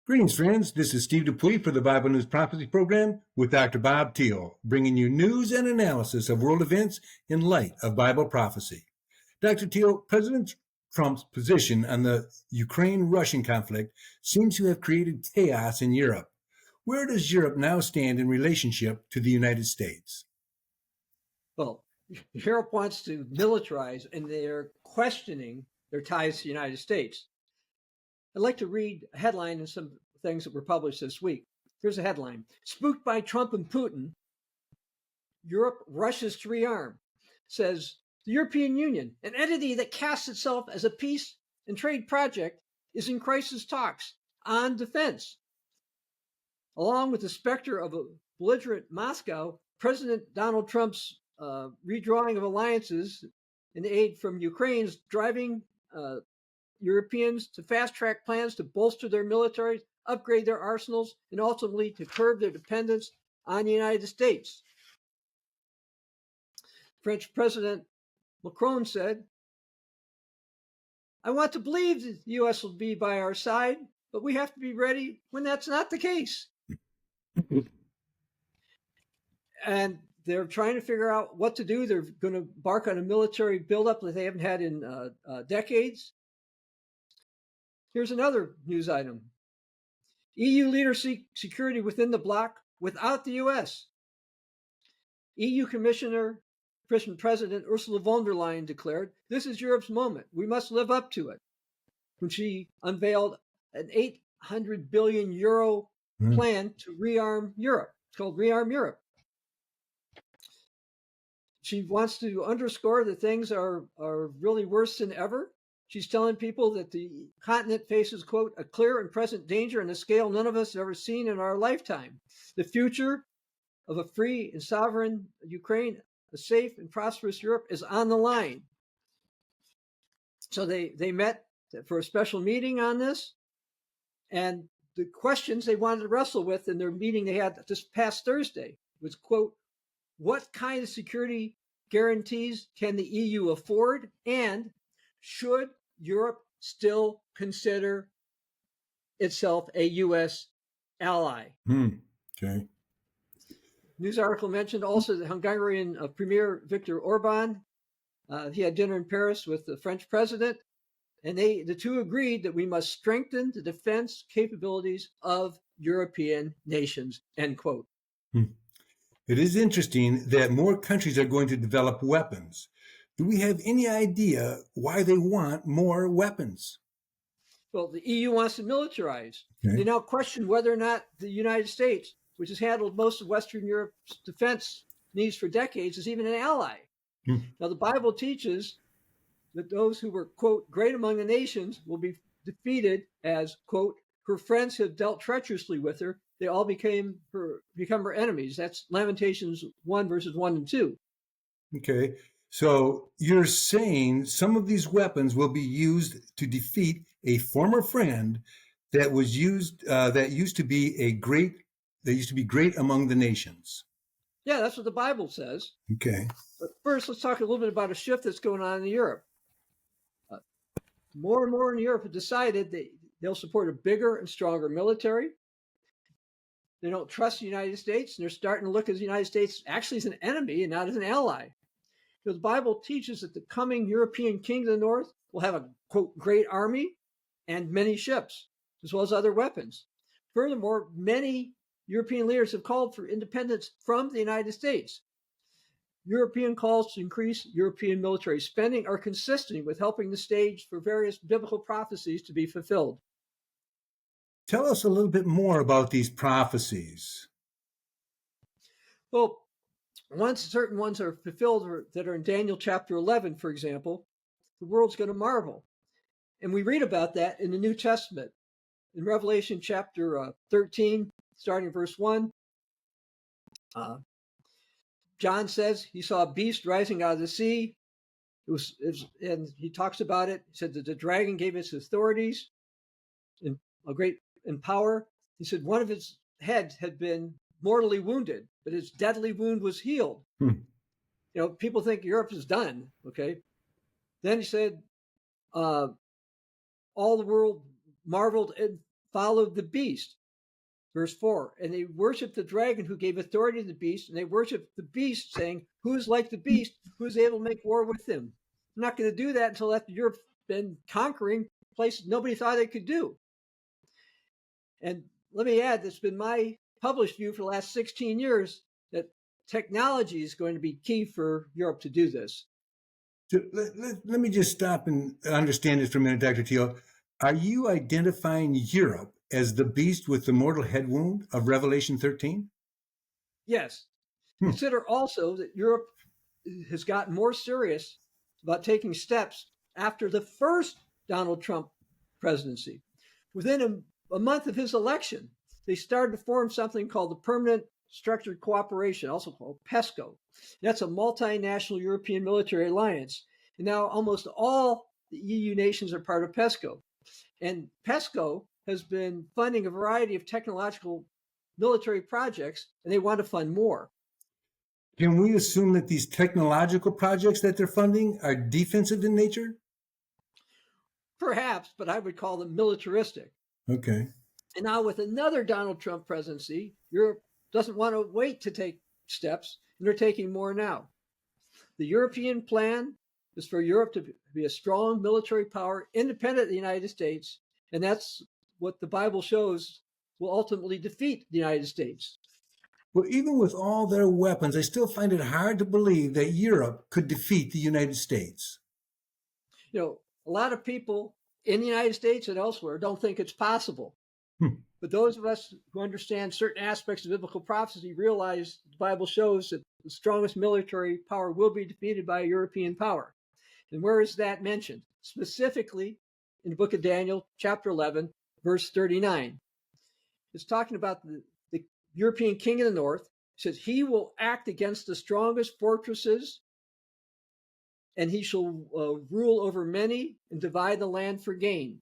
Greetings, friends. This is Steve Dupuis for the Bible News Prophecy Program with Dr. Bob Thiel, bringing you news and analysis of world events in light of Bible prophecy. Dr. Thiel, President Trump's position on the Ukraine-Russian conflict seems to have created chaos in Europe. Where does Europe now stand in relationship to the United States? Well, Europe wants to militarize, and they're questioning their ties to the United States. I'd like to read a headline and some things that were published this week. Here's a headline. Spooked by Trump and Putin, Europe rushes to rearm. Says the European Union, an entity that casts itself as a peace and trade project, is in crisis talks on defense. Along with the specter of a belligerent Moscow, President Donald Trump's redrawing of alliances and aid from Ukraine is driving Europeans to fast-track plans to bolster their militaries, upgrade their arsenals, and ultimately to curb their dependence on the United States. French President Macron said, I want to believe the U.S. will be by our side, but we have to be ready when that's not the case. And they're trying to figure out what to do. They're going to embark on a military buildup that they haven't had in decades. Here's another news item. EU leaders seek security within the bloc without the U.S. EU President Ursula von der Leyen declared, this is Europe's moment. We must live up to it. When she unveiled an 800 billion euro plan to rearm Europe. It's called Rearm Europe. She wants to underscore that things are really worse than ever. She's telling people that the continent faces, quote, a clear and present danger on a scale none of us have ever seen in our lifetime. The future of a free and sovereign Ukraine, a safe and prosperous Europe is on the line. So they met for a special meeting on this. And the questions they wanted to wrestle with in their meeting they had this past Thursday was, quote, what kind of security guarantees can the EU afford? And should Europe still consider itself a U.S. ally? Okay. News article mentioned also the Hungarian Premier Viktor Orban. He had dinner in Paris with the French president, and the two agreed that we must strengthen the defense capabilities of European nations, end quote. It is interesting that more countries are going to develop weapons. Do we have any idea why they want more weapons? Well, the EU wants to militarize. Okay. They now question whether or not the United States, which has handled most of Western Europe's defense needs for decades, is even an ally. Now, the Bible teaches that those who were, quote, great among the nations will be defeated as, quote, her friends have dealt treacherously with her. They all become her enemies. That's Lamentations 1, verses 1 and 2. Okay. So you're saying some of these weapons will be used to defeat a former friend that used to be great among the nations. Yeah, that's what the Bible says. Okay. But first, let's talk a little bit about a shift that's going on in Europe. More and more in Europe have decided that they'll support a bigger and stronger military. They don't trust the United States, and they're starting to look at the United States actually as an enemy and not as an ally. The Bible teaches that the coming European king of the north will have a, quote, great army and many ships, as well as other weapons. Furthermore, many European leaders have called for independence from the United States. European calls to increase European military spending are consistent with helping the stage for various biblical prophecies to be fulfilled. Tell us a little bit more about these prophecies. Well, once certain ones are fulfilled that are in Daniel chapter 11, for example, the world's going to marvel. And we read about that in the New Testament. In Revelation chapter 13, starting verse 1, John says he saw a beast rising out of the sea. And he talks about it. He said that the dragon gave its authorities and a great in power. He said one of its heads had been mortally wounded, but its deadly wound was healed. People think Europe is done. Okay. Then he said, all the world marveled and followed the beast. Verse 4, and they worshiped the dragon who gave authority to the beast, and they worshiped the beast, saying, who is like the beast, who is able to make war with him? I'm not going to do that until after Europe's been conquering places nobody thought they could do. And let me add, that's been my published view for the last 16 years, that technology is going to be key for Europe to do this. So let me just stop and understand this for a minute, Dr. Thiel. Are you identifying Europe as the beast with the mortal head wound of Revelation 13? Yes. Consider also that Europe has gotten more serious about taking steps after the first Donald Trump presidency. Within a month of his election, they started to form something called the Permanent Structured Cooperation, also called PESCO. That's a multinational European military alliance. And now almost all the EU nations are part of PESCO. And PESCO has been funding a variety of technological military projects, and they want to fund more. Can we assume that these technological projects that they're funding are defensive in nature? Perhaps, but I would call them militaristic. Okay. And now with another Donald Trump presidency, Europe doesn't want to wait to take steps, and they're taking more now. The European plan is for Europe to be a strong military power independent of the United States, and that's what the Bible shows will ultimately defeat the United States. Well, even with all their weapons, I still find it hard to believe that Europe could defeat the United States. You know, a lot of people in the United States and elsewhere don't think it's possible. But those of us who understand certain aspects of biblical prophecy realize the Bible shows that the strongest military power will be defeated by a European power. And where is that mentioned? Specifically in the book of Daniel, chapter 11, verse 39. It's talking about the European king of the north. It says, he will act against the strongest fortresses, and he shall rule over many and divide the land for gain.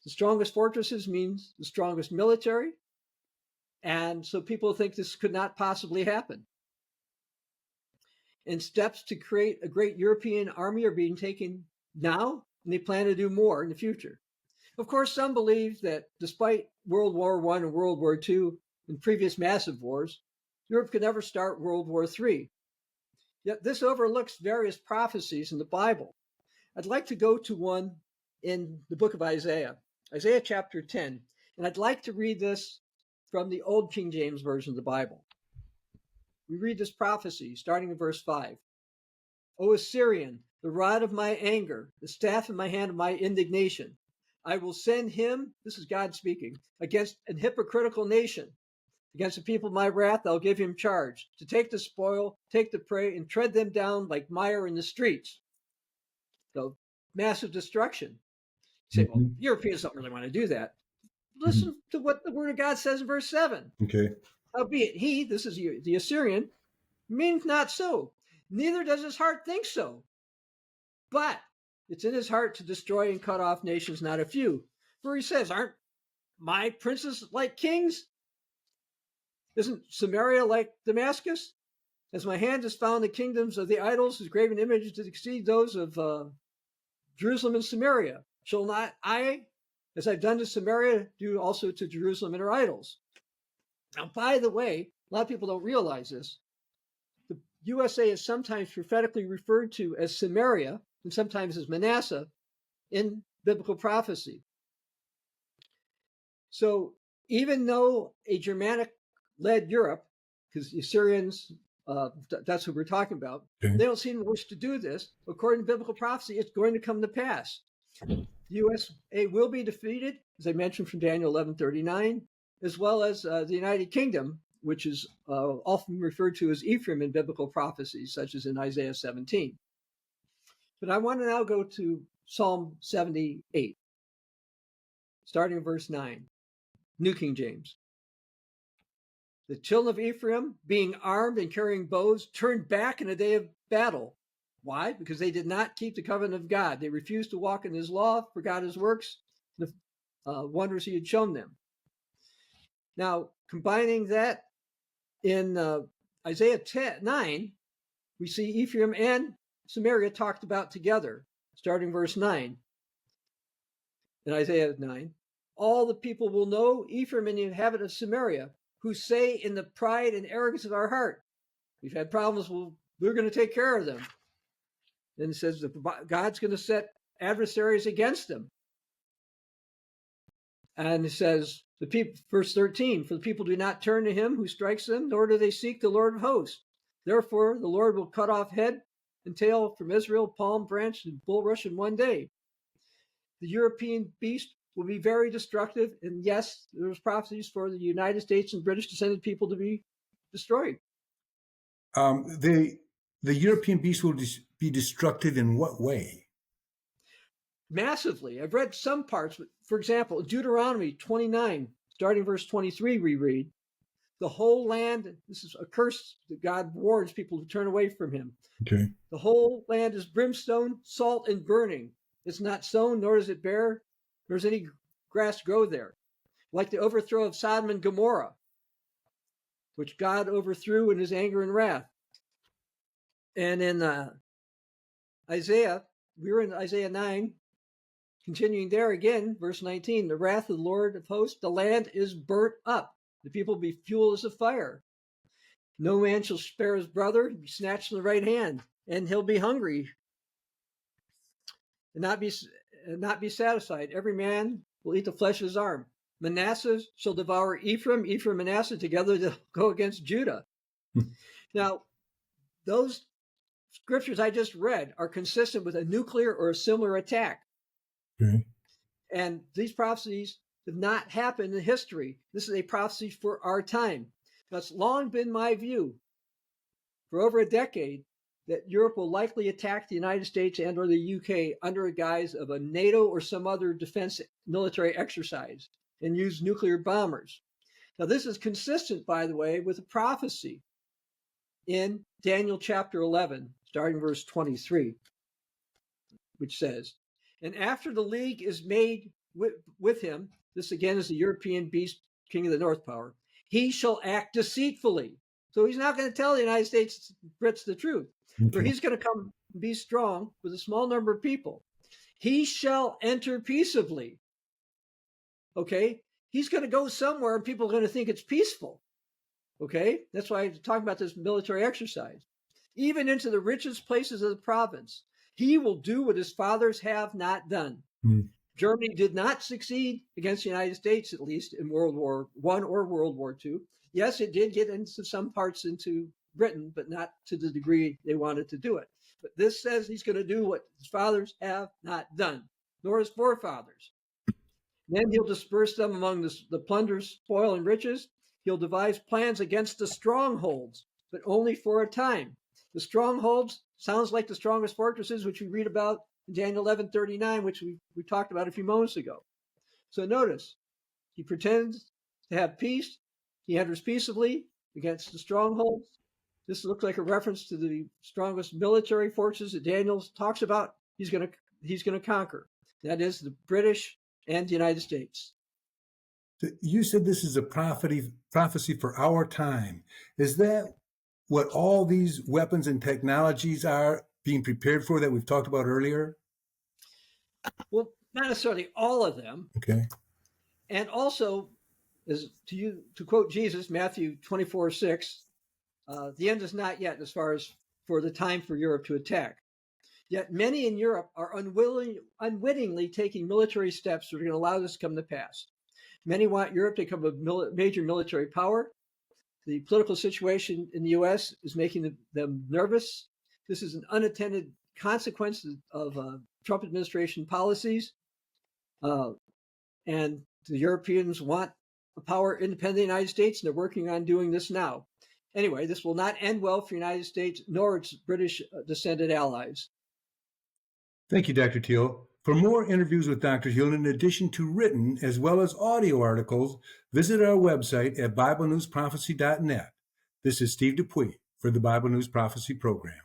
The strongest fortresses means the strongest military. And so people think this could not possibly happen. And steps to create a great European army are being taken now, and they plan to do more in the future. Of course, some believe that despite World War I and World War II and previous massive wars, Europe could never start World War III. Yet this overlooks various prophecies in the Bible. I'd like to go to one in the book of Isaiah, Isaiah chapter 10, and I'd like to read this from the Old King James Version of the Bible. We read this prophecy starting in verse 5. O Assyrian, the rod of my anger, the staff in my hand of my indignation, I will send him, this is God speaking, against an hypocritical nation. Against the people of my wrath, I'll give him charge to take the spoil, take the prey, and tread them down like mire in the streets. So, massive destruction. You say, well, Europeans don't really want to do that. Listen to what the word of God says in verse 7. Okay. Howbeit he, this is the Assyrian, means not so. Neither does his heart think so. But it's in his heart to destroy and cut off nations, not a few. For he says, aren't my princes like kings? Isn't Samaria like Damascus? As my hand has found the kingdoms of the idols, whose graven images did exceed those of Jerusalem and Samaria, shall not I, as I've done to Samaria, do also to Jerusalem and her idols? Now, by the way, a lot of people don't realize this. The USA is sometimes prophetically referred to as Samaria and sometimes as Manasseh in biblical prophecy. So even though a Germanic-led Europe, because the Assyrians, that's who we're talking about, Okay. they don't seem to wish to do this. According to biblical prophecy, it's going to come to pass. The USA will be defeated, as I mentioned from Daniel 11:39, as well as the United Kingdom, which is often referred to as Ephraim in biblical prophecies, such as in Isaiah 17. But I want to now go to Psalm 78, starting in verse 9, New King James. The children of Ephraim, being armed and carrying bows, turned back in a day of battle. Why? Because they did not keep the covenant of God. They refused to walk in his law, forgot his works, the wonders he had shown them. Now, combining that in Isaiah 9, we see Ephraim and Samaria talked about together, starting verse 9 in Isaiah 9. all the people will know, Ephraim and the inhabitant of Samaria, who say in the pride and arrogance of our heart, we've had problems, we're going to take care of them. Then it says that God's going to set adversaries against them. And it says, the people, verse 13, for the people do not turn to him who strikes them, nor do they seek the Lord of hosts. Therefore, the Lord will cut off head and tail from Israel, palm branch and bulrush in one day. The European beast will be very destructive. And yes, there's prophecies for the United States and British descended people to be destroyed. The European beast will be destructive in what way? Massively. I've read some parts, but for example, Deuteronomy 29, starting verse 23, we read, the whole land, this is a curse that God warns people to turn away from him. Okay. The whole land is brimstone, salt, and burning. It's not sown, nor does it bear, nor does any grass grow there. Like the overthrow of Sodom and Gomorrah, which God overthrew in his anger and wrath. And in Isaiah, we were in Isaiah 9, continuing there again, verse 19, the wrath of the Lord of hosts, the land is burnt up. The people be fuel as a fire. No man shall spare his brother, be snatched in the right hand, and he'll be hungry and not be satisfied. Every man will eat the flesh of his arm. Manasseh shall devour Ephraim, Ephraim and Manasseh together to go against Judah. Now, those scriptures I just read are consistent with a nuclear or a similar attack. Okay. And these prophecies have not happened in history. This is a prophecy for our time. That's long been my view for over a decade that Europe will likely attack the United States and or the UK under a guise of a NATO or some other defense military exercise and use nuclear bombers. Now, this is consistent, by the way, with a prophecy in Daniel chapter 11, starting verse 23, which says, and after the league is made with him, this again is the European beast, king of the North power, he shall act deceitfully. So he's not going to tell the United States Brits the truth. Okay. For he's going to come and be strong with a small number of people. He shall enter peaceably. Okay? He's going to go somewhere and people are going to think it's peaceful. Okay? That's why I'm talking about this military exercise. Even into the richest places of the province. He will do what his fathers have not done. Germany did not succeed against the United States, at least in World War I or World War II. Yes, it did get into some parts into Britain, but not to the degree they wanted to do it. But this says he's going to do what his fathers have not done, nor his forefathers. Then he'll disperse them among the plunder, spoil, and riches. He'll devise plans against the strongholds, but only for a time. The strongholds sounds like the strongest fortresses, which we read about in Daniel 11:39, which we talked about a few moments ago. So notice, he pretends to have peace. He enters peaceably against the strongholds. This looks like a reference to the strongest military forces that Daniel talks about. He's going to conquer. That is the British and the United States. So you said this is a prophecy for our time. Is that what all these weapons and technologies are being prepared for that we've talked about earlier? Well, not necessarily all of them. Okay. And also, to quote Jesus, Matthew 24:6, the end is not yet as far as for the time for Europe to attack. Yet many in Europe are unwittingly taking military steps that are going to allow this to come to pass. Many want Europe to become a major military power. The political situation in the U.S. is making them nervous. This is an unintended consequence of Trump administration policies. And the Europeans want a power independent of the United States, and they're working on doing this now. Anyway, this will not end well for the United States nor its British descended allies. Thank you, Dr. Thiel. For more interviews with Dr. Thiel, in addition to written as well as audio articles, visit our website at BibleNewsProphecy.net. This is Steve Dupuis for the Bible News Prophecy Program.